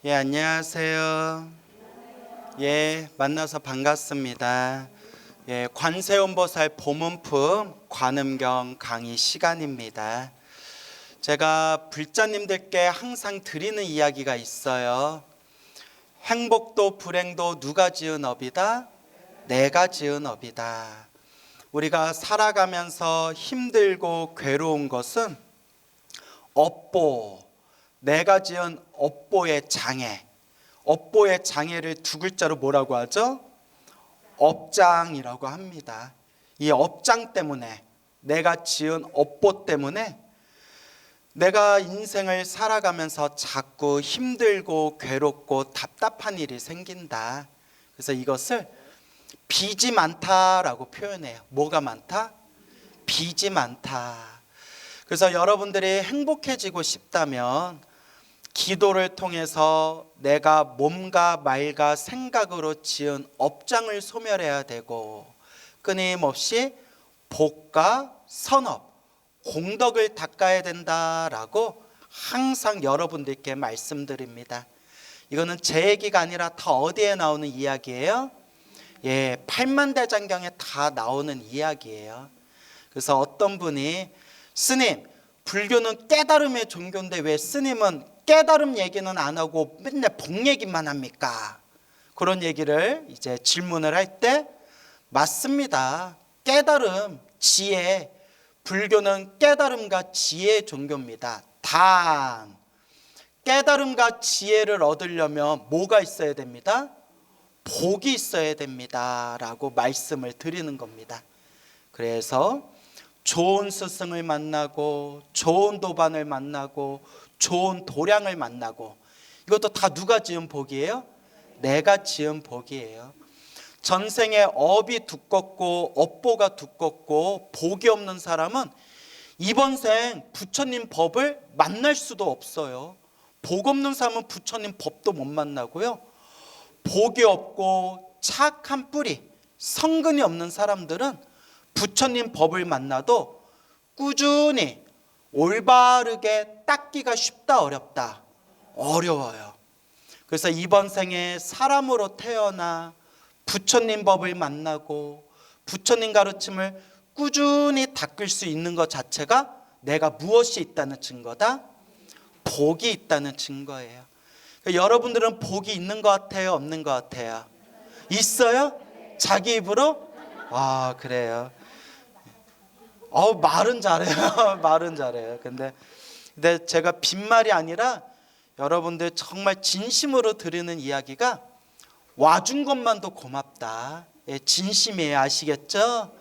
예, 안녕하세요. 예, 만나서 반갑습니다. 예, 관세음보살 보문품 관음경 강의 시간입니다. 제가 불자님들께 항상 드리는 이야기가 있어요. 행복도 불행도 누가 지은 업이다? 내가 지은 업이다. 우리가 살아가면서 힘들고 괴로운 것은 업보, 내가 지은 업보의 장애, 업보의 장애를 두 글자로 뭐라고 하죠? 업장이라고 합니다. 이 업장 때문에, 내가 지은 업보 때문에 내가 인생을 살아가면서 자꾸 힘들고 괴롭고 답답한 일이 생긴다. 그래서 이것을 빚이 많다라고 표현해요. 뭐가 많다? 빚이 많다. 그래서 여러분들이 행복해지고 싶다면 기도를 통해서 내가 몸과 말과 생각으로 지은 업장을 소멸해야 되고, 끊임없이 복과 선업, 공덕을 닦아야 된다라고 항상 여러분들께 말씀드립니다. 이거는 제 얘기가 아니라 다 어디에 나오는 이야기예요? 예, 팔만대장경에 다 나오는 이야기예요. 그래서 어떤 분이, 스님, 불교는 깨달음의 종교인데 왜 스님은 깨달음 얘기는 안 하고 맨날 복 얘기만 합니까? 그런 얘기를 이제 질문을 할 때, 맞습니다. 깨달음, 지혜, 불교는 깨달음과 지혜의 종교입니다. 단 깨달음과 지혜를 얻으려면 뭐가 있어야 됩니다? 복이 있어야 됩니다 라고 말씀을 드리는 겁니다. 그래서 좋은 스승을 만나고 좋은 도반을 만나고 좋은 도량을 만나고, 이것도 다 누가 지은 복이에요? 내가 지은 복이에요. 전생에 업이 두껍고 업보가 두껍고 복이 없는 사람은 이번 생 부처님 법을 만날 수도 없어요. 복 없는 사람은 부처님 법도 못 만나고요. 복이 없고 착한 뿌리, 성근이 없는 사람들은 부처님 법을 만나도 꾸준히 올바르게 닦기가 쉽다, 어렵다? 어려워요. 그래서 이번 생에 사람으로 태어나 부처님 법을 만나고 부처님 가르침을 꾸준히 닦을 수 있는 것 자체가 내가 무엇이 있다는 증거다? 복이 있다는 증거예요. 그러니까 여러분들은 복이 있는 것 같아요? 없는 것 같아요? 있어요? 자기 입으로? 아, 그래요. 말은 잘해요. 말은 잘해요. 근데 제가 빈말이 아니라 여러분들 정말 진심으로 드리는 이야기가, 와준 것만도 고맙다. 예, 진심이에요. 아시겠죠?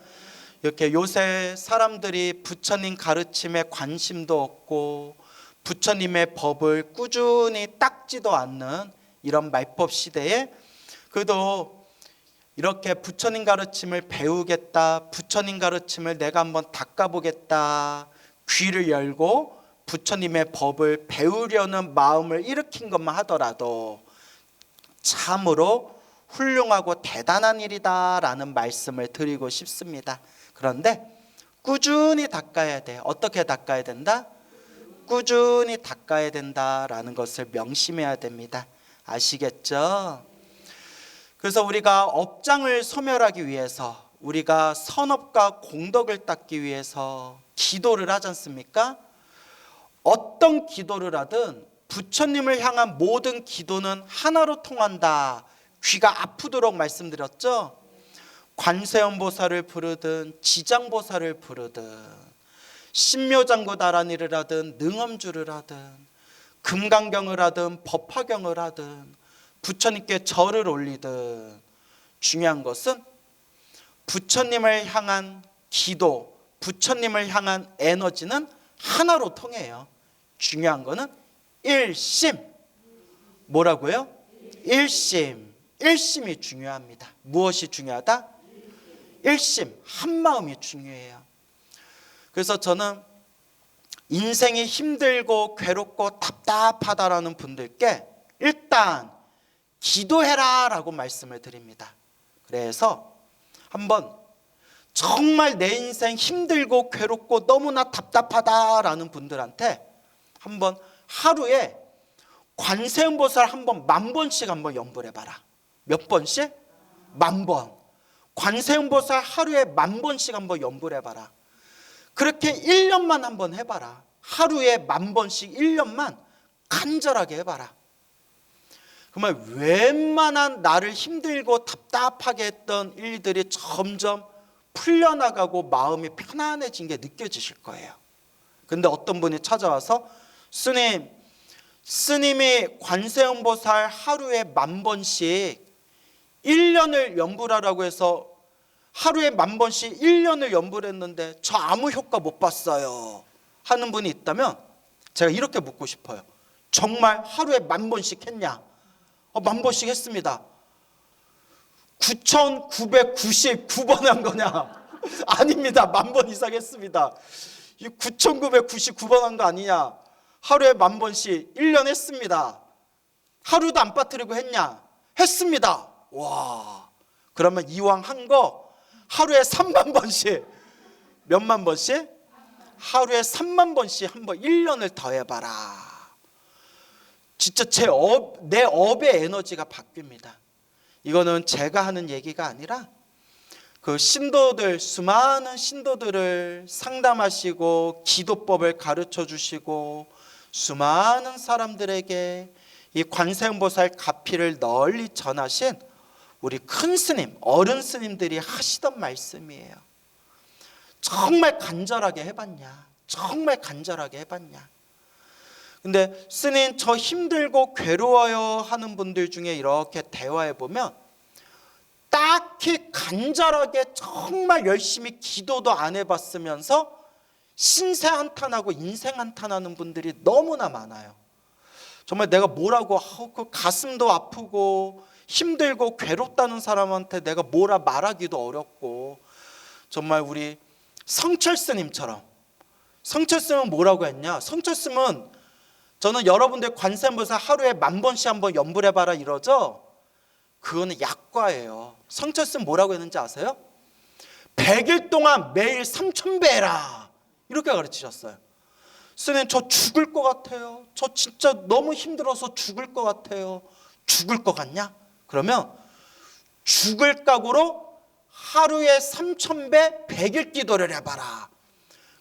이렇게 요새 사람들이 부처님 가르침에 관심도 없고 부처님의 법을 꾸준히 닦지도 않는 이런 말법 시대에, 그래도 이렇게 부처님 가르침을 배우겠다, 부처님 가르침을 내가 한번 닦아보겠다, 귀를 열고 부처님의 법을 배우려는 마음을 일으킨 것만 하더라도 참으로 훌륭하고 대단한 일이다라는 말씀을 드리고 싶습니다. 그런데 꾸준히 닦아야 돼. 어떻게 닦아야 된다? 꾸준히 닦아야 된다라는 것을 명심해야 됩니다. 아시겠죠? 그래서 우리가 업장을 소멸하기 위해서, 우리가 선업과 공덕을 닦기 위해서 기도를 하지 않습니까? 어떤 기도를 하든 부처님을 향한 모든 기도는 하나로 통한다. 귀가 아프도록 말씀드렸죠? 관세음보살을 부르든 지장보살을 부르든 신묘장구다란이를 하든 능엄주를 하든 금강경을 하든 법화경을 하든 부처님께 절을 올리든, 중요한 것은 부처님을 향한 기도, 부처님을 향한 에너지는 하나로 통해요. 중요한 거는 일심. 뭐라고요? 일심. 일심이 중요합니다. 무엇이 중요하다? 일심, 한마음이 중요해요. 그래서 저는 인생이 힘들고 괴롭고 답답하다라는 분들께 일단 기도해라 라고 말씀을 드립니다. 그래서 한번 정말 내 인생 힘들고 괴롭고 너무나 답답하다라는 분들한테 한번 하루에 관세음보살 한번 10,000번씩 한번 연불해 봐라. 몇 번씩? 10,000번. 관세음보살 하루에 10,000번씩 한번 연불해 봐라. 그렇게 1년만 한번 해봐라. 하루에 10,000번씩 1년만 간절하게 해봐라. 정말 웬만한 나를 힘들고 답답하게 했던 일들이 점점 풀려나가고 마음이 편안해진 게 느껴지실 거예요. 근데 어떤 분이 찾아와서 스님이 관세음보살 하루에 10,000번씩 1년을 연불하라고 해서 하루에 10,000번씩 1년을 연불했는데 저 아무 효과 못 봤어요 하는 분이 있다면 제가 이렇게 묻고 싶어요. 정말 하루에 10,000번씩 했냐? 10,000번씩 했습니다. 9,999번 한 거냐? 아닙니다. 10,000번 이상 했습니다. 9,999번 한 거 아니냐? 하루에 10,000번씩 1년 했습니다. 하루도 안 빠뜨리고 했냐? 했습니다. 와, 그러면 이왕 한 거 하루에 30,000번씩, 몇만 번씩? 하루에 30,000번씩 한번 1년을 더 해봐라. 진짜 내 업의 에너지가 바뀝니다. 이거는 제가 하는 얘기가 아니라 그 신도들, 수많은 신도들을 상담하시고 기도법을 가르쳐 주시고 수많은 사람들에게 이 관세음보살 가피를 널리 전하신 우리 큰 스님, 어른 스님들이 하시던 말씀이에요. 정말 간절하게 해봤냐? 정말 간절하게 해봤냐? 근데 스님 저 힘들고 괴로워요 하는 분들 중에 이렇게 대화해 보면 딱히 간절하게 정말 열심히 기도도 안 해봤으면서 신세 한탄하고 인생 한탄하는 분들이 너무나 많아요. 정말 내가 뭐라고 그 가슴도 아프고 힘들고 괴롭다는 사람한테 내가 뭐라 말하기도 어렵고 정말 우리 성철스님처럼 성철스님은 뭐라고 했냐? 성철스님은 저는 여러분들 관세음보살 하루에 10,000번씩 한번 연불해봐라 이러죠? 그거는 약과예요. 성철스님 뭐라고 했는지 아세요? 100일 동안 매일 3,000배 해라 이렇게 가르치셨어요. 스님 저 죽을 것 같아요. 저 진짜 너무 힘들어서 죽을 것 같아요. 죽을 것 같냐? 그러면 죽을 각오로 하루에 3,000배 100일 기도를 해봐라.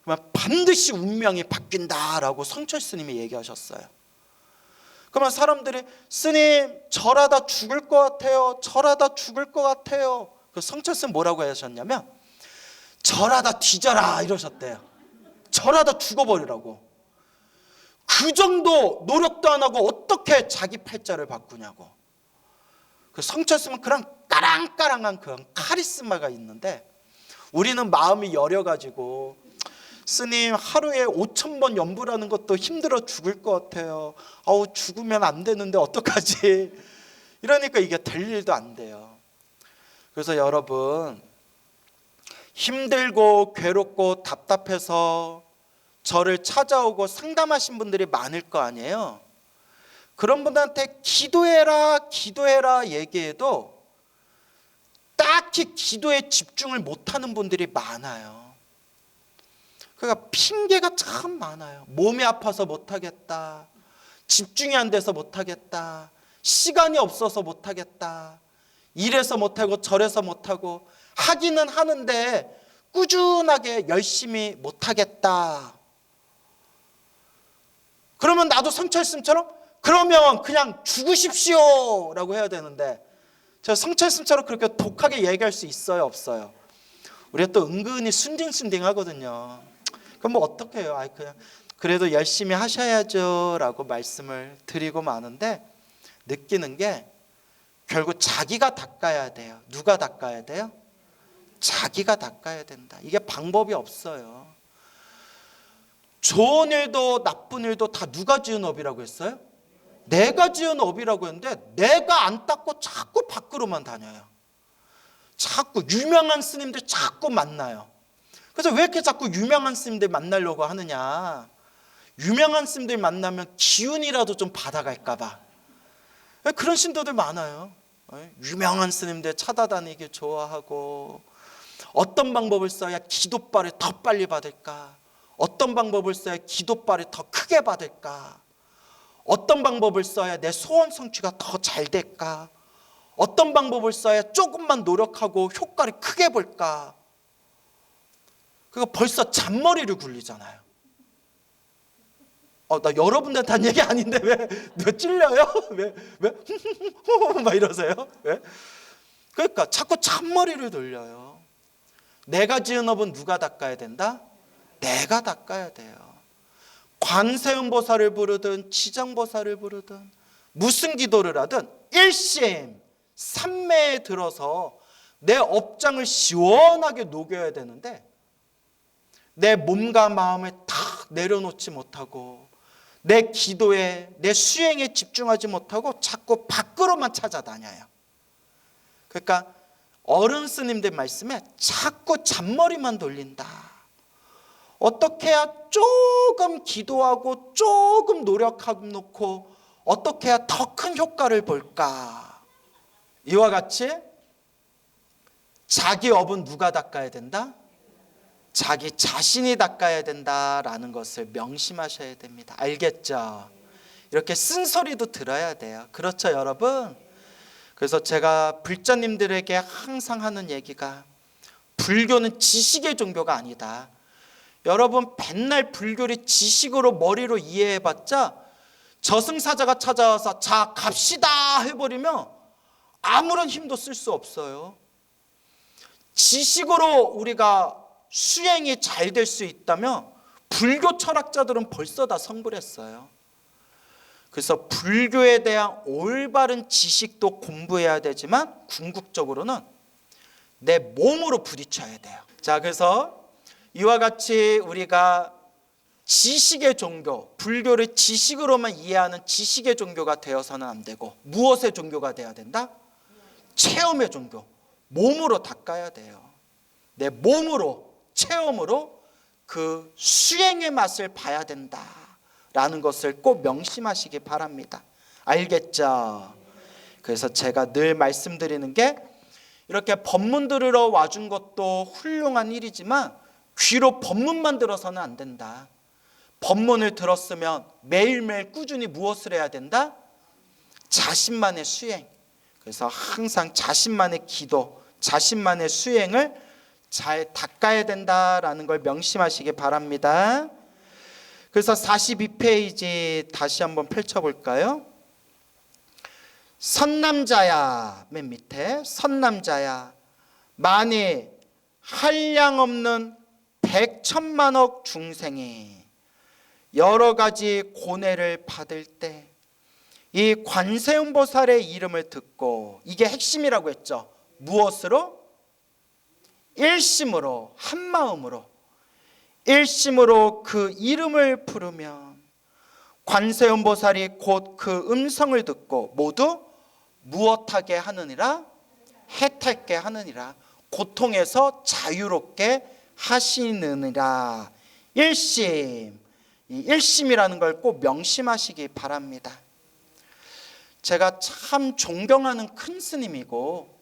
그러면 반드시 운명이 바뀐다라고 성철 스님이 얘기하셨어요. 그러면 사람들이 스님 절하다 죽을 것 같아요. 절하다 죽을 것 같아요. 그 성철 스님 뭐라고 하셨냐면 절하다 뒤져라 이러셨대요. 절하다 죽어버리라고. 그 정도 노력도 안 하고 어떻게 자기 팔자를 바꾸냐고. 그 성철 스님은 그런 까랑까랑한 그런 카리스마가 있는데 우리는 마음이 여려가지고 스님 하루에 5,000번 연불하는 것도 힘들어 죽을 것 같아요. 아우 죽으면 안 되는데 어떡하지? 이러니까 이게 될 일도 안 돼요. 그래서 여러분 힘들고 괴롭고 답답해서 저를 찾아오고 상담하신 분들이 많을 거 아니에요. 그런 분들한테 기도해라 기도해라 얘기해도 딱히 기도에 집중을 못하는 분들이 많아요. 그러니까 핑계가 참 많아요. 몸이 아파서 못하겠다. 집중이 안 돼서 못하겠다. 시간이 없어서 못하겠다. 이래서 못하고 저래서 못하고 하기는 하는데 꾸준하게 열심히 못하겠다. 그러면 나도 성철스님처럼 그러면 그냥 죽으십시오 라고 해야 되는데 제가 성철스님처럼 그렇게 독하게 얘기할 수 있어요 없어요? 우리가 또 은근히 순딩순딩 하거든요. 그럼 뭐 어떻게 해요? 그냥 그래도 열심히 하셔야죠 라고 말씀을 드리고 마는데 느끼는 게 결국 자기가 닦아야 돼요. 누가 닦아야 돼요? 자기가 닦아야 된다. 이게 방법이 없어요. 좋은 일도 나쁜 일도 다 누가 지은 업이라고 했어요? 내가 지은 업이라고 했는데 내가 안 닦고 자꾸 밖으로만 다녀요. 자꾸 유명한 스님들 자꾸 만나요. 그래서 왜 이렇게 자꾸 유명한 스님들 만나려고 하느냐? 유명한 스님들 만나면 기운이라도 좀 받아갈까 봐. 그런 신도들 많아요. 유명한 스님들 찾아다니기 좋아하고 어떤 방법을 써야 기도빨을 더 빨리 받을까? 어떤 방법을 써야 기도빨을 더 크게 받을까? 어떤 방법을 써야 내 소원 성취가 더 잘 될까? 어떤 방법을 써야 조금만 노력하고 효과를 크게 볼까? 그거 벌써 잔머리를 굴리잖아요. 나 여러분들한테 한 얘기 아닌데 왜 찔려요? 왜 막 이러세요? 왜? 그러니까 자꾸 잔머리를 돌려요. 내가 지은 업은 누가 닦아야 된다? 내가 닦아야 돼요. 관세음보살을 부르든 지장보살을 부르든 무슨 기도를 하든 일심 삼매에 들어서 내 업장을 시원하게 녹여야 되는데 내 몸과 마음을 탁 내려놓지 못하고 내 기도에 내 수행에 집중하지 못하고 자꾸 밖으로만 찾아다녀요. 그러니까 어른 스님들 말씀에 자꾸 잔머리만 돌린다. 어떻게 해야 조금 기도하고 조금 노력하고 놓고 어떻게 해야 더 큰 효과를 볼까? 이와 같이 자기 업은 누가 닦아야 된다? 자기 자신이 닦아야 된다라는 것을 명심하셔야 됩니다. 알겠죠? 이렇게 쓴소리도 들어야 돼요. 그렇죠, 여러분? 그래서 제가 불자님들에게 항상 하는 얘기가 불교는 지식의 종교가 아니다. 여러분 맨날 불교를 지식으로 머리로 이해해봤자 저승사자가 찾아와서 자 갑시다 해버리면 아무런 힘도 쓸 수 없어요. 지식으로 우리가 수행이 잘 될 수 있다면 불교 철학자들은 벌써 다 성불했어요. 그래서 불교에 대한 올바른 지식도 공부해야 되지만 궁극적으로는 내 몸으로 부딪혀야 돼요. 자, 그래서 이와 같이 우리가 지식의 종교, 불교를 지식으로만 이해하는 지식의 종교가 되어서는 안 되고 무엇의 종교가 되어야 된다? 체험의 종교, 몸으로 닦아야 돼요. 내 몸으로, 체험으로 그 수행의 맛을 봐야 된다라는 것을 꼭 명심하시기 바랍니다. 알겠죠? 그래서 제가 늘 말씀드리는 게 이렇게 법문 들으러 와준 것도 훌륭한 일이지만 귀로 법문만 들어서는 안 된다. 법문을 들었으면 매일매일 꾸준히 무엇을 해야 된다? 자신만의 수행. 그래서 항상 자신만의 기도, 자신만의 수행을 잘 닦아야 된다라는 걸 명심하시기 바랍니다. 그래서 42페이지 다시 한번 펼쳐볼까요? 선남자야, 맨 밑에 선남자야, 만일 한량없는 백천만억 중생이 여러 가지 고뇌를 받을 때 이 관세음보살의 이름을 듣고, 이게 핵심이라고 했죠. 무엇으로? 일심으로, 한마음으로, 일심으로 그 이름을 부르면 관세음보살이 곧 그 음성을 듣고 모두 무엇하게 하느니라? 해탈게 하느니라. 고통에서 자유롭게 하시느니라. 일심, 이 일심이라는 걸 꼭 명심하시기 바랍니다. 제가 참 존경하는 큰 스님이고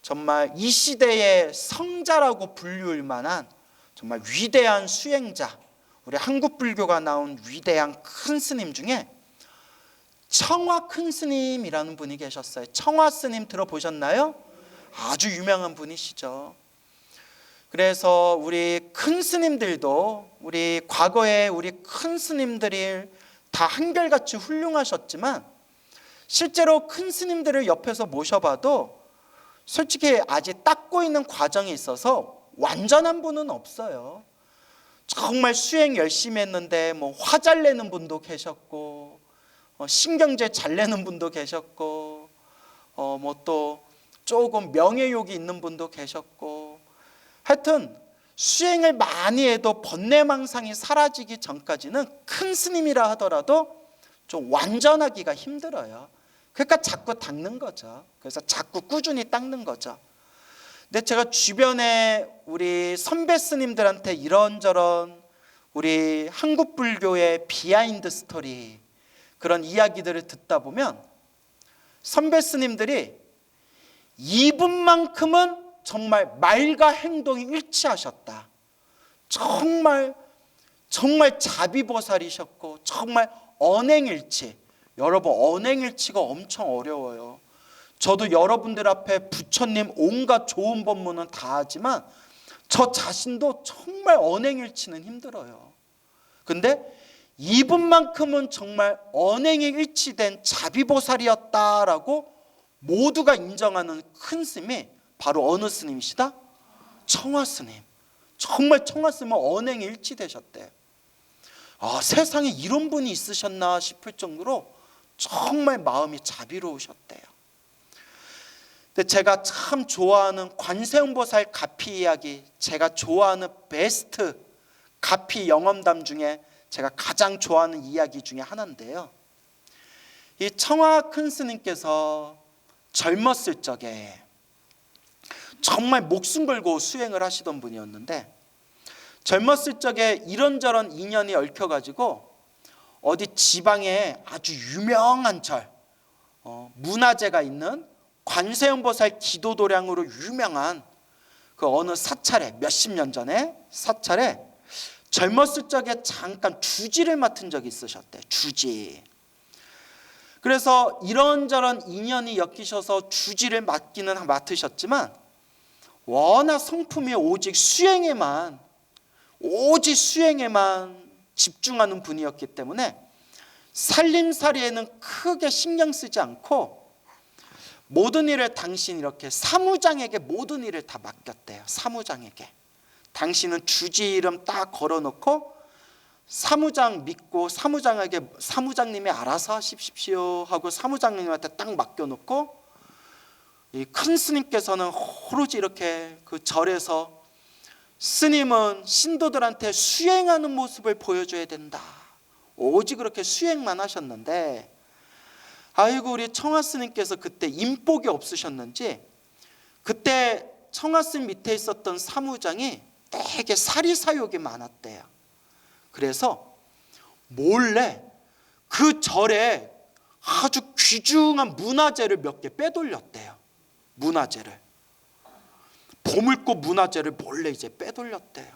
정말 이 시대의 성자라고 불릴 만한 정말 위대한 수행자, 우리 한국 불교가 나온 위대한 큰 스님 중에 청화 큰 스님이라는 분이 계셨어요. 청화 스님 들어보셨나요? 아주 유명한 분이시죠. 그래서 우리 큰 스님들도, 우리 과거에 우리 큰 스님들이 다 한결같이 훌륭하셨지만 실제로 큰 스님들을 옆에서 모셔봐도 솔직히 아직 닦고 있는 과정이 있어서 완전한 분은 없어요. 정말 수행 열심히 했는데 뭐 화 잘 내는 분도 계셨고, 신경제 잘 내는 분도 계셨고, 뭐 또 조금 명예욕이 있는 분도 계셨고, 하여튼 수행을 많이 해도 번뇌망상이 사라지기 전까지는 큰 스님이라 하더라도 좀 완전하기가 힘들어요. 그러니까 자꾸 닦는 거죠. 그래서 자꾸 꾸준히 닦는 거죠. 근데 제가 주변에 우리 선배 스님들한테 이런저런 우리 한국 불교의 비하인드 스토리, 그런 이야기들을 듣다 보면 선배 스님들이 이분만큼은 정말 말과 행동이 일치하셨다. 정말 자비보살이셨고 정말 언행일치. 여러분, 언행일치가 엄청 어려워요. 저도 여러분들 앞에 부처님 온갖 좋은 법문은 다 하지만 저 자신도 정말 언행일치는 힘들어요. 근데 이분만큼은 정말 언행이 일치된 자비보살이었다라고 모두가 인정하는 큰 스님이 바로 어느 스님이시다? 청화스님. 정말 청화스님은 언행이 일치되셨대요. 세상에 이런 분이 있으셨나 싶을 정도로 정말 마음이 자비로우셨대요. 근데 제가 참 좋아하는 관세음보살 가피 이야기, 제가 좋아하는 베스트 가피 영험담 중에 제가 가장 좋아하는 이야기 중에 하나인데요. 이 청화 큰 스님께서 젊었을 적에 정말 목숨 걸고 수행을 하시던 분이었는데, 젊었을 적에 이런저런 인연이 얽혀가지고 어디 지방에 아주 유명한 절, 문화재가 있는 관세음보살 기도도량으로 유명한 그 어느 사찰에, 몇십 년 전에 사찰에 젊었을 적에 잠깐 주지를 맡은 적이 있으셨대. 주지. 그래서 이런저런 인연이 엮이셔서 주지를 맡기는 맡으셨지만 워낙 성품이 오직 수행에만 집중하는 분이었기 때문에 살림살이에는 크게 신경 쓰지 않고 모든 일을 당신 이렇게 사무장에게 모든 일을 다 맡겼대요. 사무장에게. 당신은 주지 이름 딱 걸어놓고 사무장 믿고 사무장님이 알아서 하십시오 하고 사무장님한테 딱 맡겨놓고, 이 큰 스님께서는 오로지 이렇게 그 절에서 스님은 신도들한테 수행하는 모습을 보여줘야 된다, 오직 그렇게 수행만 하셨는데, 아이고 우리 청화스님께서 그때 인복이 없으셨는지 그때 청화스님 밑에 있었던 사무장이 되게 사리사욕이 많았대요. 그래서 몰래 그 절에 아주 귀중한 문화재를 몇 개 빼돌렸대요. 문화재를, 보물꽃 문화재를 몰래 이제 빼돌렸대요.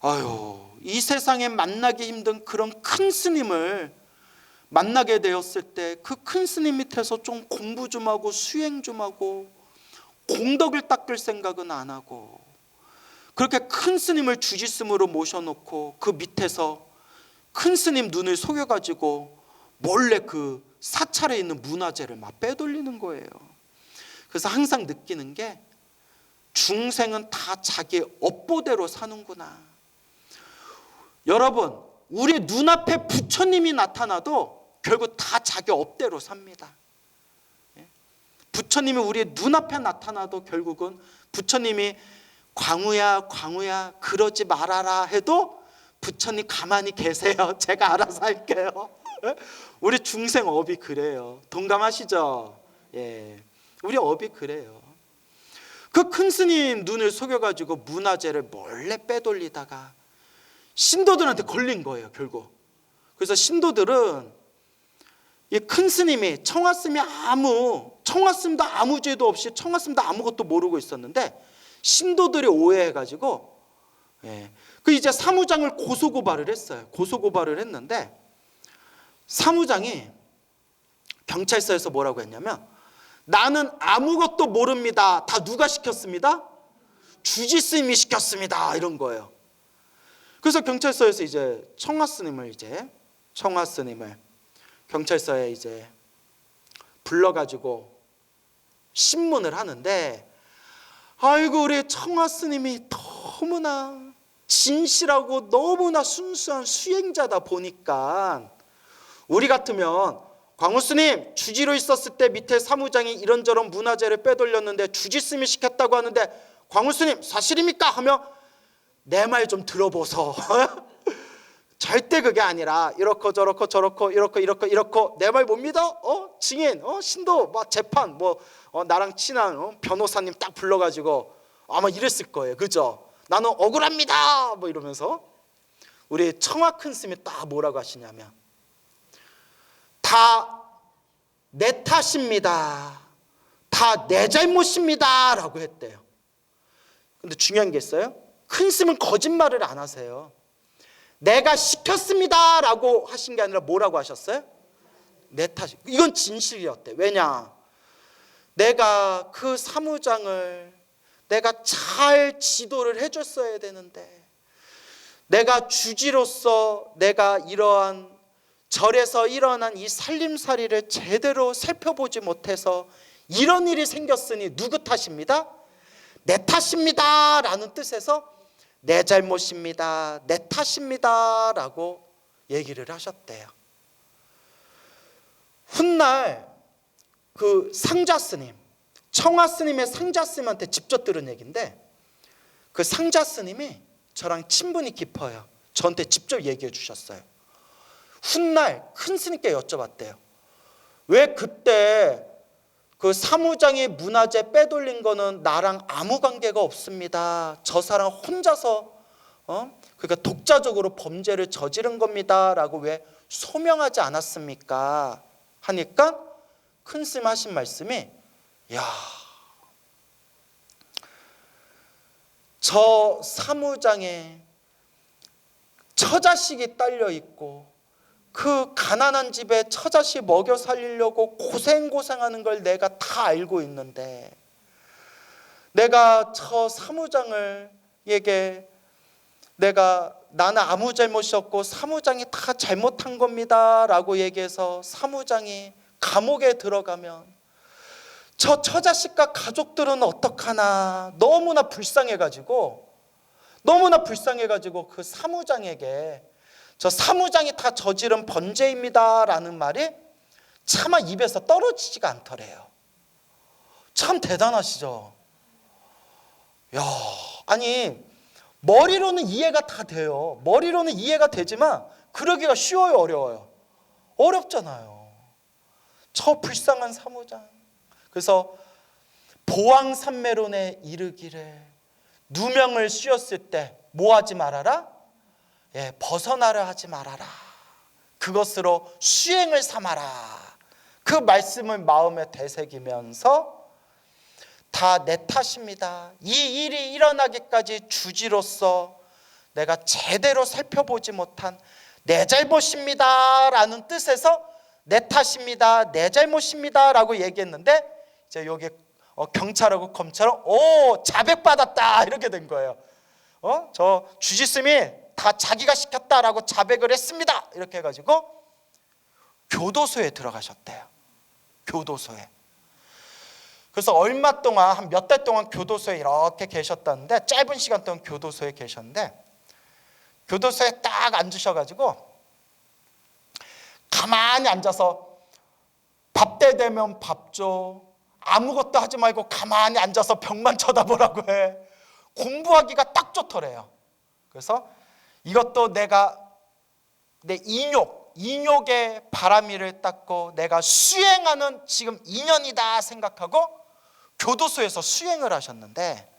아유, 이 세상에 만나기 힘든 그런 큰 스님을 만나게 되었을 때 그 큰 스님 밑에서 좀 공부 좀 하고 수행 좀 하고 공덕을 닦을 생각은 안 하고, 그렇게 큰 스님을 주지스님으로 모셔놓고 그 밑에서 큰 스님 눈을 속여가지고 몰래 그 사찰에 있는 문화재를 막 빼돌리는 거예요. 그래서 항상 느끼는 게 중생은 다 자기 업보대로 사는구나. 여러분, 우리 눈앞에 부처님이 나타나도 결국 다 자기 업대로 삽니다. 부처님이 우리 눈앞에 나타나도 결국은 부처님이 광우야 그러지 말아라 해도 부처님 가만히 계세요. 제가 알아서 할게요. 우리 중생 업이 그래요. 동감하시죠? 예, 우리 업이 그래요. 그 큰 스님 눈을 속여가지고 문화재를 몰래 빼돌리다가 신도들한테 걸린 거예요, 결국. 그래서 신도들은 이 큰 스님이 청화스님도 아무 죄도 없이 청화스님도 아무것도 모르고 있었는데 신도들이 오해해가지고 그 이제 사무장을 고소고발을 했어요. 고소고발을 했는데 사무장이 경찰서에서 뭐라고 했냐면, 나는 아무것도 모릅니다. 다 누가 시켰습니다? 주지스님이 시켰습니다. 이런 거예요. 그래서 경찰서에서 이제 청화스님을 경찰서에 이제 불러가지고 신문을 하는데, 아이고 우리 청화스님이 너무나 진실하고 너무나 순수한 수행자다 보니까 우리 같으면 광우스님 주지로 있었을 때 밑에 사무장이 이런저런 문화재를 빼돌렸는데 주지스님이 시켰다고 하는데 광우스님 사실입니까? 하며 내 말 좀 들어보소. 절대 그게 아니라 이렇고 저렇고 이렇고 내 말 못 믿어? 증인, 신도, 막 재판, 나랑 친한 변호사님 딱 불러가지고 아마 이랬을 거예요, 그죠? 나는 억울합니다, 이러면서. 우리 청화 큰 스님이 딱 뭐라고 하시냐면, 다 내 탓입니다, 다 내 잘못입니다 라고 했대요. 근데 중요한 게 있어요. 큰 스님은 거짓말을 안 하세요. 내가 시켰습니다 라고 하신 게 아니라 뭐라고 하셨어요? 내 탓이. 이건 진실이었대. 왜냐? 내가 그 사무장을 내가 잘 지도를 해줬어야 되는데, 내가 주지로서 내가 이러한 절에서 일어난 이 살림살이를 제대로 살펴보지 못해서 이런 일이 생겼으니 누구 탓입니다? 내 탓입니다 라는 뜻에서 내 잘못입니다, 내 탓입니다 라고 얘기를 하셨대요. 훗날 그 상자스님, 청하스님의 상자스님한테 직접 들은 얘기인데, 그 상자스님이 저랑 친분이 깊어요. 저한테 직접 얘기해 주셨어요. 훗날 큰 스님께 여쭤봤대요. 왜 그때 그 사무장이 문화재 빼돌린 거는 나랑 아무 관계가 없습니다. 저 사람 혼자서 그러니까 독자적으로 범죄를 저지른 겁니다 라고 왜 소명하지 않았습니까? 하니까 큰 스님 하신 말씀이, 야, 저 사무장에 처자식이 딸려 있고 그 가난한 집에 처자식 먹여 살리려고 고생하는 걸 내가 다 알고 있는데, 내가 저 사무장에게 나는 아무 잘못이 없고 사무장이 다 잘못한 겁니다 라고 얘기해서 사무장이 감옥에 들어가면 저 처자식과 가족들은 어떡하나 너무나 불쌍해가지고 그 사무장에게 저 사무장이 다 저지른 번제입니다 라는 말이 차마 입에서 떨어지지가 않더래요. 참 대단하시죠? 야, 아니 머리로는 이해가 다 돼요. 머리로는 이해가 되지만 그러기가 쉬워요, 어려워요? 어렵잖아요. 저 불쌍한 사무장. 그래서 보왕산매론에 이르기를 누명을 씌웠을 때 뭐 하지 말아라? 벗어나려 하지 말아라. 그것으로 수행을 삼아라. 그 말씀을 마음에 되새기면서 다 내 탓입니다. 이 일이 일어나기까지 주지로서 내가 제대로 살펴보지 못한 내 잘못입니다 라는 뜻에서 내 탓입니다, 내 잘못입니다 라고 얘기했는데, 이제 여기 경찰하고 검찰은 자백받았다 이렇게 된 거예요. 저 주지스님이 다 자기가 시켰다라고 자백을 했습니다 이렇게 해가지고 교도소에 들어가셨대요. 교도소에. 그래서 얼마 동안, 한 몇 달 동안 교도소에 이렇게 계셨다는데, 짧은 시간 동안 교도소에 계셨는데, 교도소에 딱 앉으셔가지고 가만히 앉아서 밥 때 되면 밥 줘, 아무것도 하지 말고 가만히 앉아서 벽만 쳐다보라고 해. 공부하기가 딱 좋더래요. 그래서 이것도 내가 내 인욕의 바람이를 닦고 내가 수행하는 지금 인연이다 생각하고 교도소에서 수행을 하셨는데,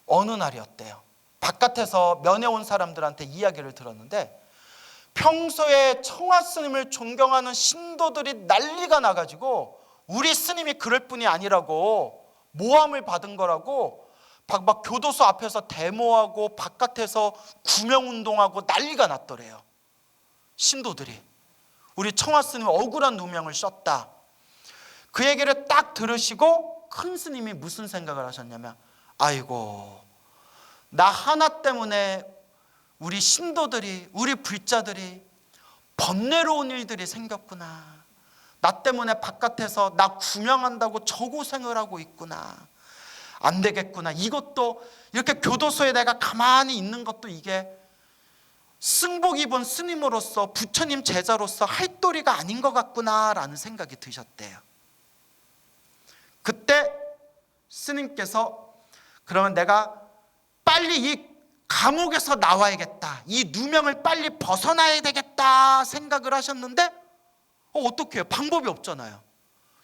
어느 날이었대요. 바깥에서 면회 온 사람들한테 이야기를 들었는데, 평소에 청하 스님을 존경하는 신도들이 난리가 나가지고 우리 스님이 그럴 뿐이 아니라고 모함을 받은 거라고 막 교도소 앞에서 데모하고 바깥에서 구명운동하고 난리가 났더래요. 신도들이 우리 청하 스님이 억울한 누명을 썼다. 그 얘기를 딱 들으시고 큰 스님이 무슨 생각을 하셨냐면, 아이고, 나 하나 때문에 우리 신도들이, 우리 불자들이 번뇌로운 일들이 생겼구나. 나 때문에 바깥에서 나 구명한다고 저 고생을 하고 있구나. 안 되겠구나. 이것도 이렇게 교도소에 내가 가만히 있는 것도 이게 승복 입은 스님으로서, 부처님 제자로서 할 도리가 아닌 것 같구나라는 생각이 드셨대요. 그때 스님께서 그러면 내가 빨리 이 감옥에서 나와야겠다, 이 누명을 빨리 벗어나야 되겠다 생각을 하셨는데, 어떻게 해요? 방법이 없잖아요.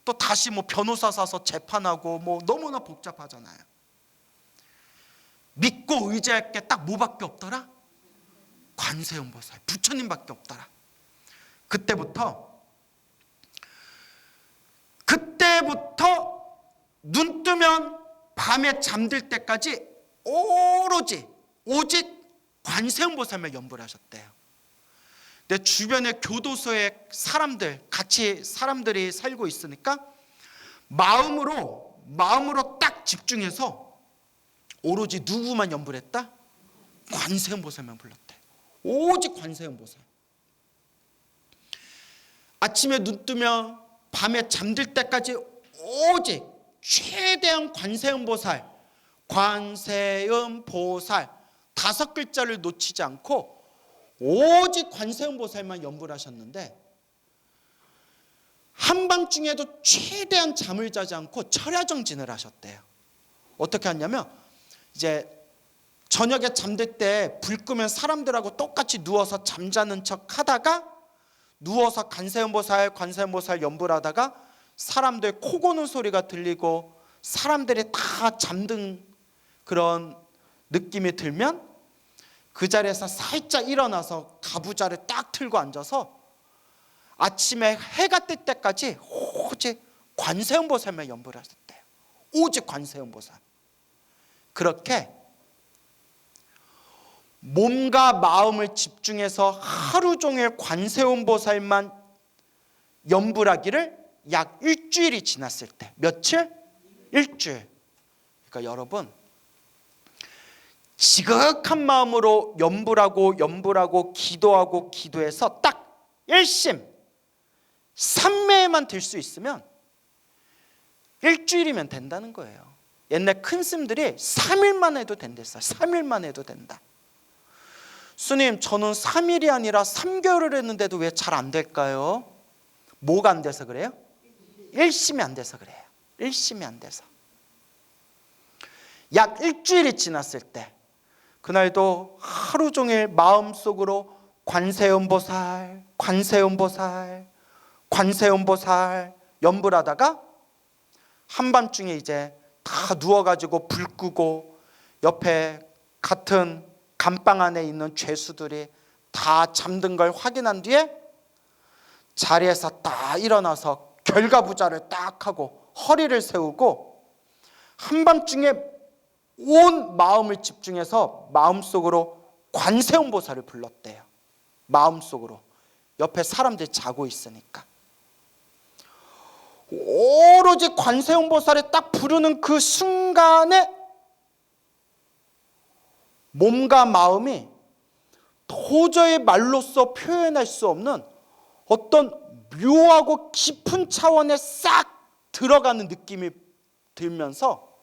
또 다시 변호사 사서 재판하고 너무나 복잡하잖아요. 믿고 의지할 게 딱 뭐밖에 없더라? 관세음보살, 부처님밖에 없더라. 그때부터 눈 뜨면 밤에 잠들 때까지 오직 관세음보살만 연불 하셨대요. 내 주변에 교도소에 사람들이 살고 있으니까 마음으로 딱 집중해서 오로지 누구만 연불했다? 관세음보살만 불렀대. 오직 관세음보살. 아침에 눈 뜨면 밤에 잠들 때까지 오직 최대한 관세음보살 5글자를 놓치지 않고 오직 관세음보살만 연불하셨는데 한밤중에도 최대한 잠을 자지 않고 철야정진을 하셨대요. 어떻게 하냐면 이제 저녁에 잠들 때 불 끄면 사람들하고 똑같이 누워서 잠자는 척 하다가 누워서 관세음보살 연불하다가 사람들 코 고는 소리가 들리고 사람들이 다 잠든 그런 느낌이 들면 그 자리에서 살짝 일어나서 가부좌를 딱 틀고 앉아서 아침에 해가 뜰 때까지 오직 관세음보살만 연불하셨대요. 오직 관세음보살. 그렇게 몸과 마음을 집중해서 하루 종일 관세음보살만 연불하기를 약 일주일이 지났을 때. 며칠? 일주일. 그러니까 여러분, 지극한 마음으로 연불하고 기도해서 딱 일심 삼매에만 들 수 있으면 일주일이면 된다는 거예요. 옛날 큰 스님들이 3일만 해도 된댔어요. 3일만 해도 된다. 스님, 저는 3일이 아니라 3개월을 했는데도 왜 잘 안 될까요? 뭐가 안 돼서 그래요? 일심이 안 돼서 그래요. 일심이 안 돼서. 약 일주일이 지났을 때 그날도 하루 종일 마음속으로 관세음보살 연불하다가 한밤중에 이제 다 누워가지고 불 끄고 옆에 같은 감방 안에 있는 죄수들이 다 잠든 걸 확인한 뒤에 자리에서 딱 일어나서 결가부좌를 딱 하고 허리를 세우고 한밤중에 온 마음을 집중해서 마음속으로 관세음보살을 불렀대요. 마음속으로. 옆에 사람들이 자고 있으니까. 오로지 관세음보살을 딱 부르는 그 순간에 몸과 마음이 도저히 말로써 표현할 수 없는 어떤 묘하고 깊은 차원에 싹 들어가는 느낌이 들면서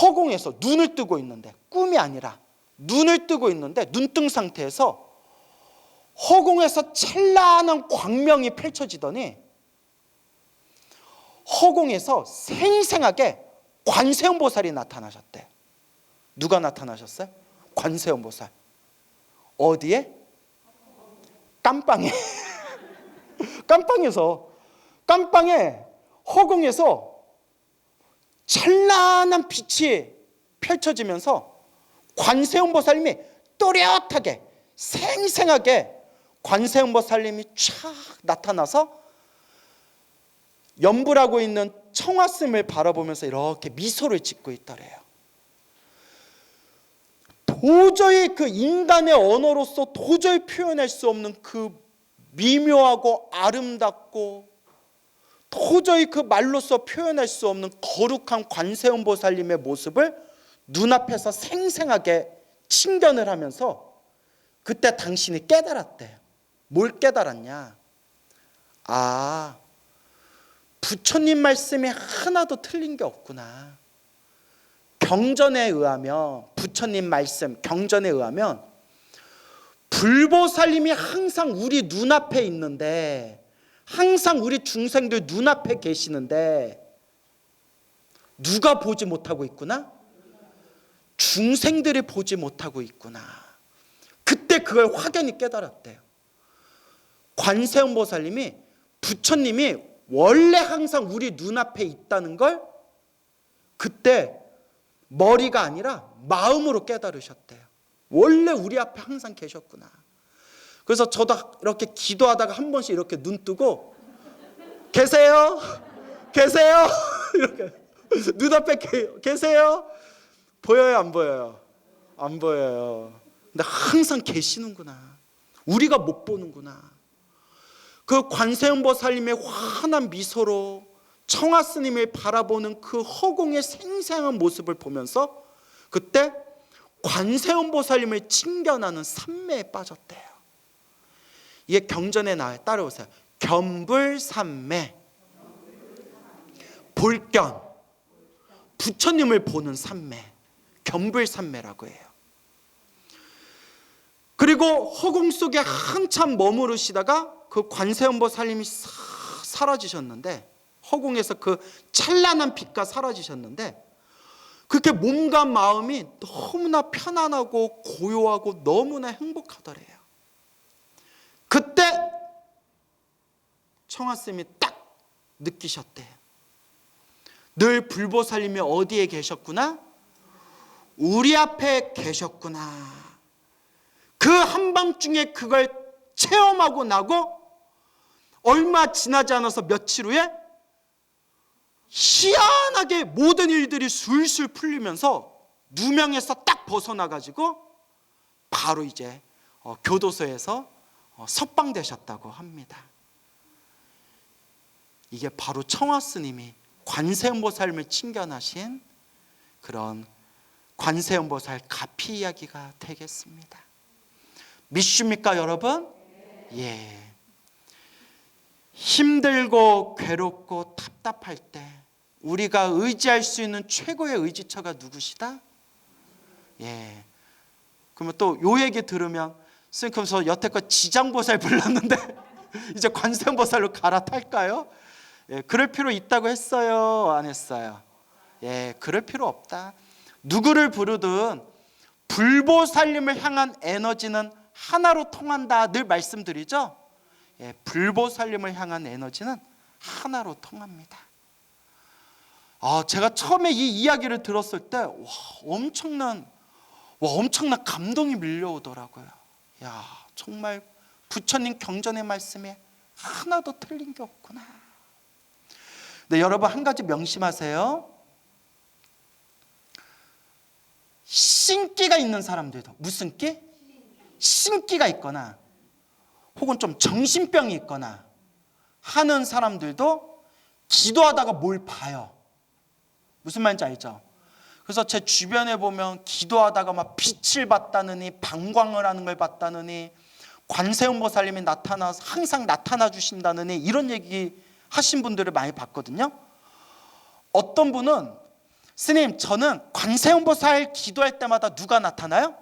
허공에서 눈을 뜨고 있는데, 꿈이 아니라 눈을 뜨고 있는데 눈뜬 상태에서 허공에서 찬란한 광명이 펼쳐지더니 허공에서 생생하게 관세음보살이 나타나셨대. 누가 나타나셨어요? 관세음보살. 어디에? 깜빵에. 깜빵에 허공에서 찬란한 빛이 펼쳐지면서 관세음보살님이 또렷하게 생생하게 관세음보살님이 촥 나타나서 연불하고 있는 청화스님을 바라보면서 이렇게 미소를 짓고 있더래요. 도저히 그 인간의 언어로서 도저히 표현할 수 없는 그 미묘하고 아름답고 도저히 그 말로써 표현할 수 없는 거룩한 관세음보살님의 모습을 눈앞에서 생생하게 친견을 하면서 그때 당신이 깨달았대요. 뭘 깨달았냐? 아, 부처님 말씀이 하나도 틀린 게 없구나. 경전에 의하면, 부처님 말씀 경전에 의하면 불보살님이 항상 우리 눈앞에 있는데, 항상 우리 중생들 눈앞에 계시는데 누가 보지 못하고 있구나? 중생들이 보지 못하고 있구나. 그때 그걸 확연히 깨달았대요. 관세음보살님이, 부처님이 원래 항상 우리 눈앞에 있다는 걸 그때 머리가 아니라 마음으로 깨달으셨대요. 원래 우리 앞에 항상 계셨구나. 그래서 저도 이렇게 기도하다가 한 번씩 이렇게 눈 뜨고 계세요? 이렇게 눈앞에 계세요? 보여요, 안 보여요? 안 보여요. 근데 항상 계시는구나. 우리가 못 보는구나. 그 관세음보살님의 환한 미소로 청아 스님을 바라보는 그 허공의 생생한 모습을 보면서 그때 관세음보살님을 칭견하는 산매에 빠졌대요. 이게 경전에 나와요. 따라오세요. 겸불산매. 볼견, 부처님을 보는 산매, 겸불산매라고 해요. 그리고 허공 속에 한참 머무르시다가 그 관세음보살님이 사라지셨는데, 허공에서 그 찬란한 빛과 사라지셨는데, 그렇게 몸과 마음이 너무나 편안하고 고요하고 너무나 행복하더래요. 그때 청아스님이 딱 느끼셨대요. 늘 불보살님이 어디에 계셨구나? 우리 앞에 계셨구나. 그 한밤중에 그걸 체험하고 나고 얼마 지나지 않아서 며칠 후에 희한하게 모든 일들이 술술 풀리면서 누명에서 딱 벗어나가지고 바로 이제 교도소에서 석방되셨다고 합니다. 이게 바로 청아 스님이 관세음보살님을 칭견하신 그런 관세음보살 가피 이야기가 되겠습니다. 믿습니까, 여러분? 예. 힘들고 괴롭고 답답할 때 우리가 의지할 수 있는 최고의 의지처가 누구시다? 예. 그러면 또 요 얘기 들으면 선생님, 그래서 여태껏 지장보살 불렀는데 이제 관세음보살로 갈아탈까요? 예, 그럴 필요 있다고 했어요? 안 했어요? 예, 그럴 필요 없다. 누구를 부르든 불보살님을 향한 에너지는 하나로 통한다. 늘 말씀드리죠? 예, 불보살님을 향한 에너지는 하나로 통합니다. 제가 처음에 이 이야기를 들었을 때 엄청난 감동이 밀려오더라고요. 야, 정말 부처님 경전의 말씀에 하나도 틀린 게 없구나. 근데 여러분 한 가지 명심하세요. 신기가 있는 사람들도, 무슨 끼? 신기가 있거나 혹은 좀 정신병이 있거나 하는 사람들도 기도하다가 뭘 봐요. 무슨 말인지 알죠? 그래서 제 주변에 보면 기도하다가 막 빛을 봤다느니, 방광을 하는 걸 봤다느니, 관세음보살님이 나타나서 항상 나타나 주신다느니 이런 얘기 하신 분들을 많이 봤거든요. 어떤 분은 스님, 저는 관세음보살 기도할 때마다 누가 나타나요?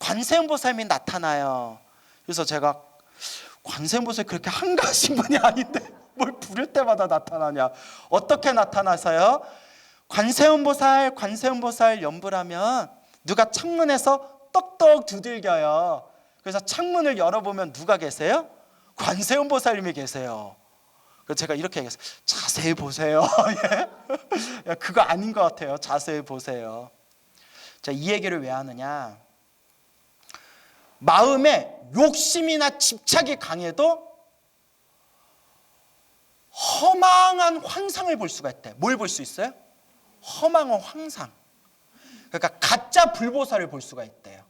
관세음보살님이 나타나요. 그래서 제가 관세음보살 그렇게 한가하신 분이 아닌데 뭘 부를 때마다 나타나냐. 어떻게 나타나서요? 관세음보살 연불하면 누가 창문에서 떡떡 두들겨요. 그래서 창문을 열어보면 누가 계세요? 관세음보살님이 계세요. 그래서 제가 이렇게 얘기했어요. 자세히 보세요. 예? 그거 아닌 것 같아요. 자세히 보세요. 자, 이 얘기를 왜 하느냐. 마음에 욕심이나 집착이 강해도 허망한 환상을 볼 수가 있대. 뭘 볼 수 있어요? 허망한 환상. 그러니까 가짜 불보살을 볼 수가 있대요.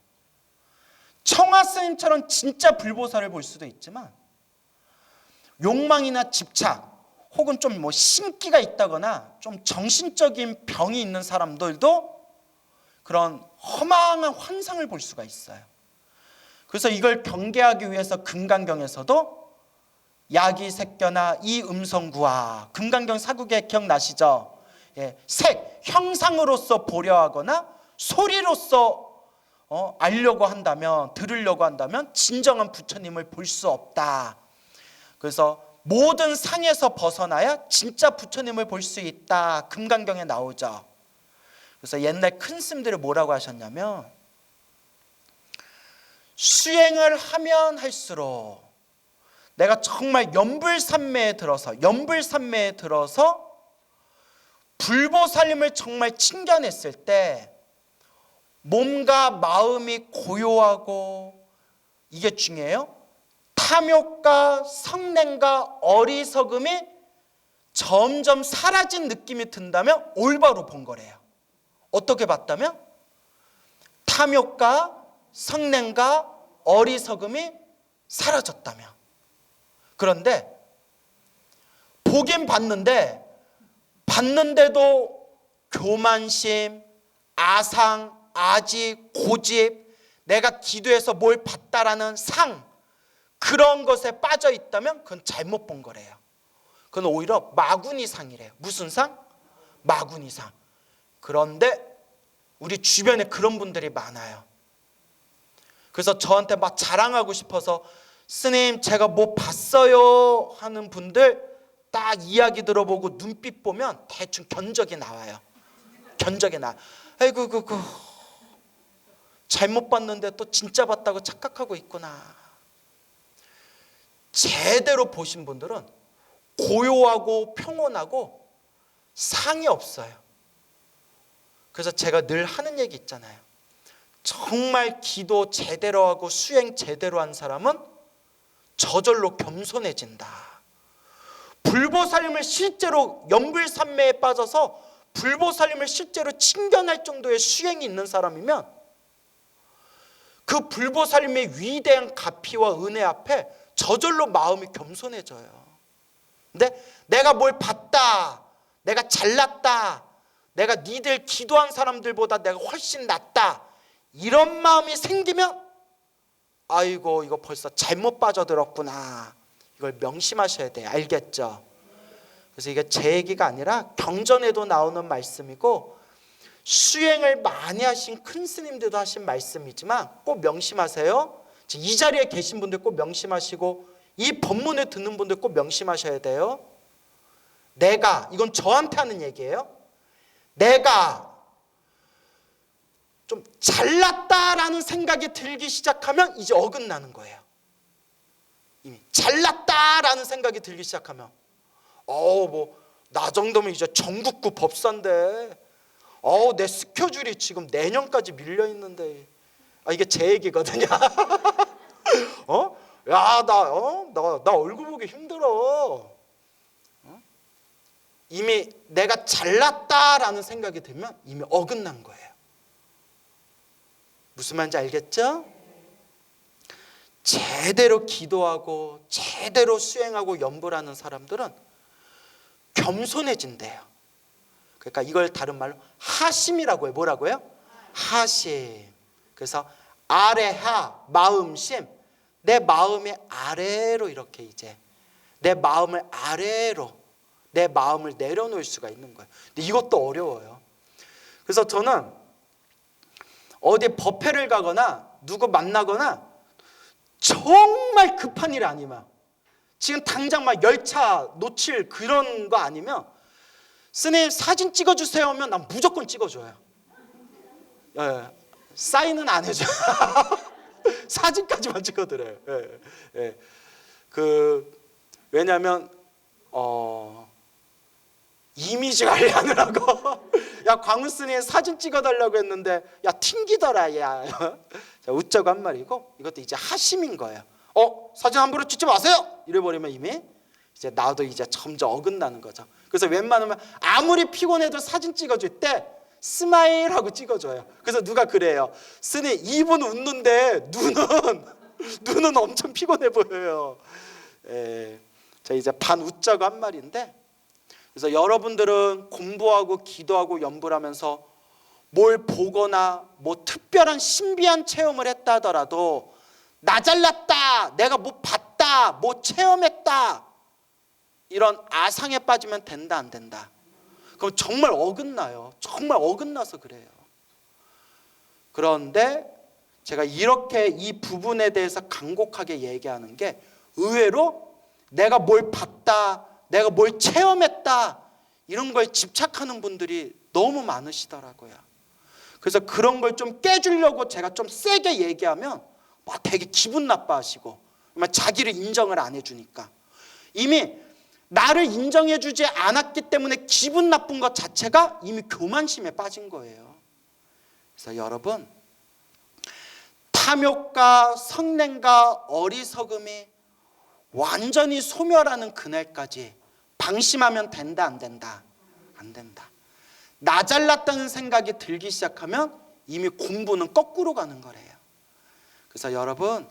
청아 스님처럼 진짜 불보살을 볼 수도 있지만 욕망이나 집착 혹은 좀 신기가 있다거나 좀 정신적인 병이 있는 사람들도 그런 허망한 환상을 볼 수가 있어요. 그래서 이걸 경계하기 위해서 금강경에서도 야기색견나 이음성구화, 금강경 사국에 기억나시죠? 예, 색, 형상으로서 보려 하거나 소리로서 알려고 한다면, 들으려고 한다면 진정한 부처님을 볼 수 없다. 그래서 모든 상에서 벗어나야 진짜 부처님을 볼 수 있다. 금강경에 나오죠. 그래서 옛날 큰 스님들이 뭐라고 하셨냐면, 수행을 하면 할수록 내가 정말 연불산매에 들어서 불보살님을 정말 칭견했을 때 몸과 마음이 고요하고, 이게 중요해요. 탐욕과 성냄과 어리석음이 점점 사라진 느낌이 든다면 올바로 본 거래요. 어떻게 봤다면? 탐욕과 성냄과 어리석음이 사라졌다며. 그런데 보긴 봤는데도 교만심, 아상, 아지, 고집, 내가 기도해서 뭘 받다라는 상, 그런 것에 빠져 있다면 그건 잘못 본 거래요. 그건 오히려 마구니상이래요. 무슨 상? 마구니상. 그런데 우리 주변에 그런 분들이 많아요. 그래서 저한테 막 자랑하고 싶어서 스님 제가 뭐 봤어요 하는 분들 딱 이야기 들어보고 눈빛 보면 대충 견적이 나와요. 견적이 나. 아이고 그거 잘못 봤는데 또 진짜 봤다고 착각하고 있구나. 제대로 보신 분들은 고요하고 평온하고 상이 없어요. 그래서 제가 늘 하는 얘기 있잖아요. 정말 기도 제대로 하고 수행 제대로 한 사람은 저절로 겸손해진다. 불보살림을 실제로 연불산매에 빠져서 불보살림을 실제로 칭견할 정도의 수행이 있는 사람이면 그 불보살림의 위대한 가피와 은혜 앞에 저절로 마음이 겸손해져요. 근데 내가 뭘 봤다, 내가 잘났다, 내가 니들 기도한 사람들보다 내가 훨씬 낫다, 이런 마음이 생기면 아이고 이거 벌써 잘못 빠져들었구나. 이걸 명심하셔야 돼요. 알겠죠? 그래서 이게 제 얘기가 아니라 경전에도 나오는 말씀이고 수행을 많이 하신 큰 스님들도 하신 말씀이지만 꼭 명심하세요. 이 자리에 계신 분들 꼭 명심하시고 이 법문을 듣는 분들 꼭 명심하셔야 돼요. 내가, 이건 저한테 하는 얘기예요. 내가 좀 잘났다라는 생각이 들기 시작하면 이제 어긋나는 거예요. 이미 잘났다라는 생각이 들기 시작하면 뭐 나 정도면 이제 전국구 법사인데 내 스케줄이 지금 내년까지 밀려 있는데 이게 제 얘기거든요. 나 얼굴 보기 힘들어. 이미 내가 잘났다라는 생각이 들면 이미 어긋난 거예요. 무슨 말인지 알겠죠? 제대로 기도하고 제대로 수행하고 연불하는 사람들은 겸손해진대요. 그러니까 이걸 다른 말로 하심이라고 해요. 뭐라고요? 하심. 그래서 아래하, 마음심. 내 마음의 아래로 이렇게 이제 내 마음을 아래로 내 마음을 내려놓을 수가 있는 거예요. 근데 이것도 어려워요. 그래서 저는 어디 법회를 가거나 누구 만나거나 정말 급한 일 아니면 지금 당장 막 열차 놓칠 그런 거 아니면 스님 사진 찍어주세요 하면 난 무조건 찍어줘요. 사인은 안 해줘요. 사진까지만 찍어드려요. 왜냐하면 이미지 관리하느라고 야 광우 스님 사진 찍어달라고 했는데 야 튕기더라 야. 자, 웃자고 한 말이고 이것도 이제 하심인 거예요. 사진 함부로 찍지 마세요 이래버리면 이미 이제 나도 이제 점점 어긋나는 거죠. 그래서 웬만하면 아무리 피곤해도 사진 찍어줄 때 스마일 하고 찍어줘요. 그래서 누가 그래요. 스님 입은 웃는데 눈은 엄청 피곤해 보여요. 자 이제 반 웃자고 한 말인데 그래서 여러분들은 공부하고 기도하고 연불하면서 뭘 보거나 뭐 특별한 신비한 체험을 했다 하더라도 나 잘났다, 내가 뭐 봤다, 뭐 체험했다 이런 아상에 빠지면 된다 안 된다? 그럼 정말 어긋나요. 정말 어긋나서 그래요. 그런데 제가 이렇게 이 부분에 대해서 간곡하게 얘기하는 게 의외로 내가 뭘 봤다, 내가 뭘 체험했다 이런 거에 집착하는 분들이 너무 많으시더라고요. 그래서 그런 걸 좀 깨주려고 제가 좀 세게 얘기하면 막 되게 기분 나빠하시고 자기를 인정을 안 해주니까 이미 나를 인정해주지 않았기 때문에 기분 나쁜 것 자체가 이미 교만심에 빠진 거예요. 그래서 여러분 탐욕과 성냄과 어리석음이 완전히 소멸하는 그날까지 방심하면 된다 안 된다? 안 된다. 나 잘났다는 생각이 들기 시작하면 이미 공부는 거꾸로 가는 거래요. 그래서 여러분,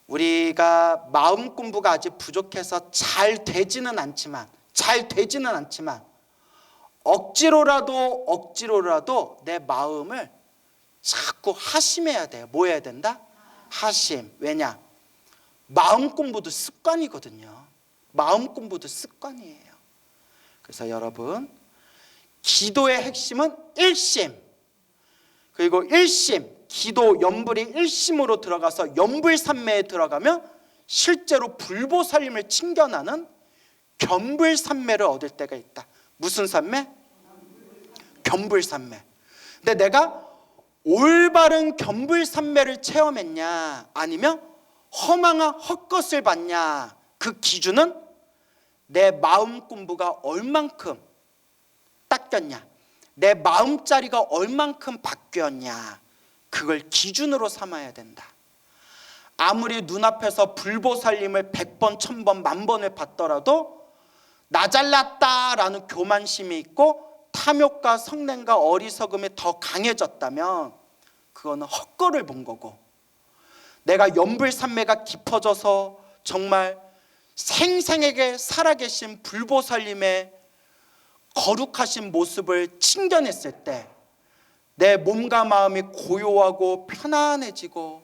우리가 마음 공부가 아직 부족해서 잘 되지는 않지만 억지로라도 내 마음을 자꾸 하심해야 돼요. 뭐 해야 된다? 하심. 왜냐? 마음 공부도 습관이거든요. 마음 공부도 습관이에요. 그래서 여러분, 기도의 핵심은 일심. 그리고 일심, 기도 연불이 일심으로 들어가서 연불산매에 들어가면 실제로 불보살림을 칭견하는 견불산매를 얻을 때가 있다. 무슨 산매? 견불산매. 근데 내가 올바른 견불산매를 체험했냐, 아니면 허망한 헛것을 봤냐, 그 기준은 내 마음 공부가 얼만큼 닦였냐, 내 마음자리가 얼만큼 바뀌었냐, 그걸 기준으로 삼아야 된다. 아무리 눈앞에서 불보살림을 100번, 1000번, 10,000번을 봤더라도 나 잘났다라는 교만심이 있고 탐욕과 성냄과 어리석음이 더 강해졌다면 그거는 헛거를 본 거고, 내가 연불산매가 깊어져서 정말 생생하게 살아계신 불보살림의 거룩하신 모습을 칭견했을 때 내 몸과 마음이 고요하고 편안해지고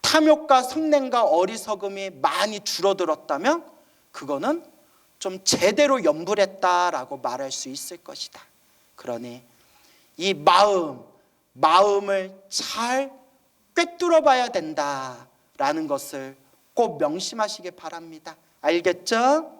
탐욕과 성냄과 어리석음이 많이 줄어들었다면 그거는 좀 제대로 연불했다라고 말할 수 있을 것이다. 그러니 이 마음을 잘 꿰뚫어 봐야 된다라는 것을 꼭 명심하시기 바랍니다. 알겠죠?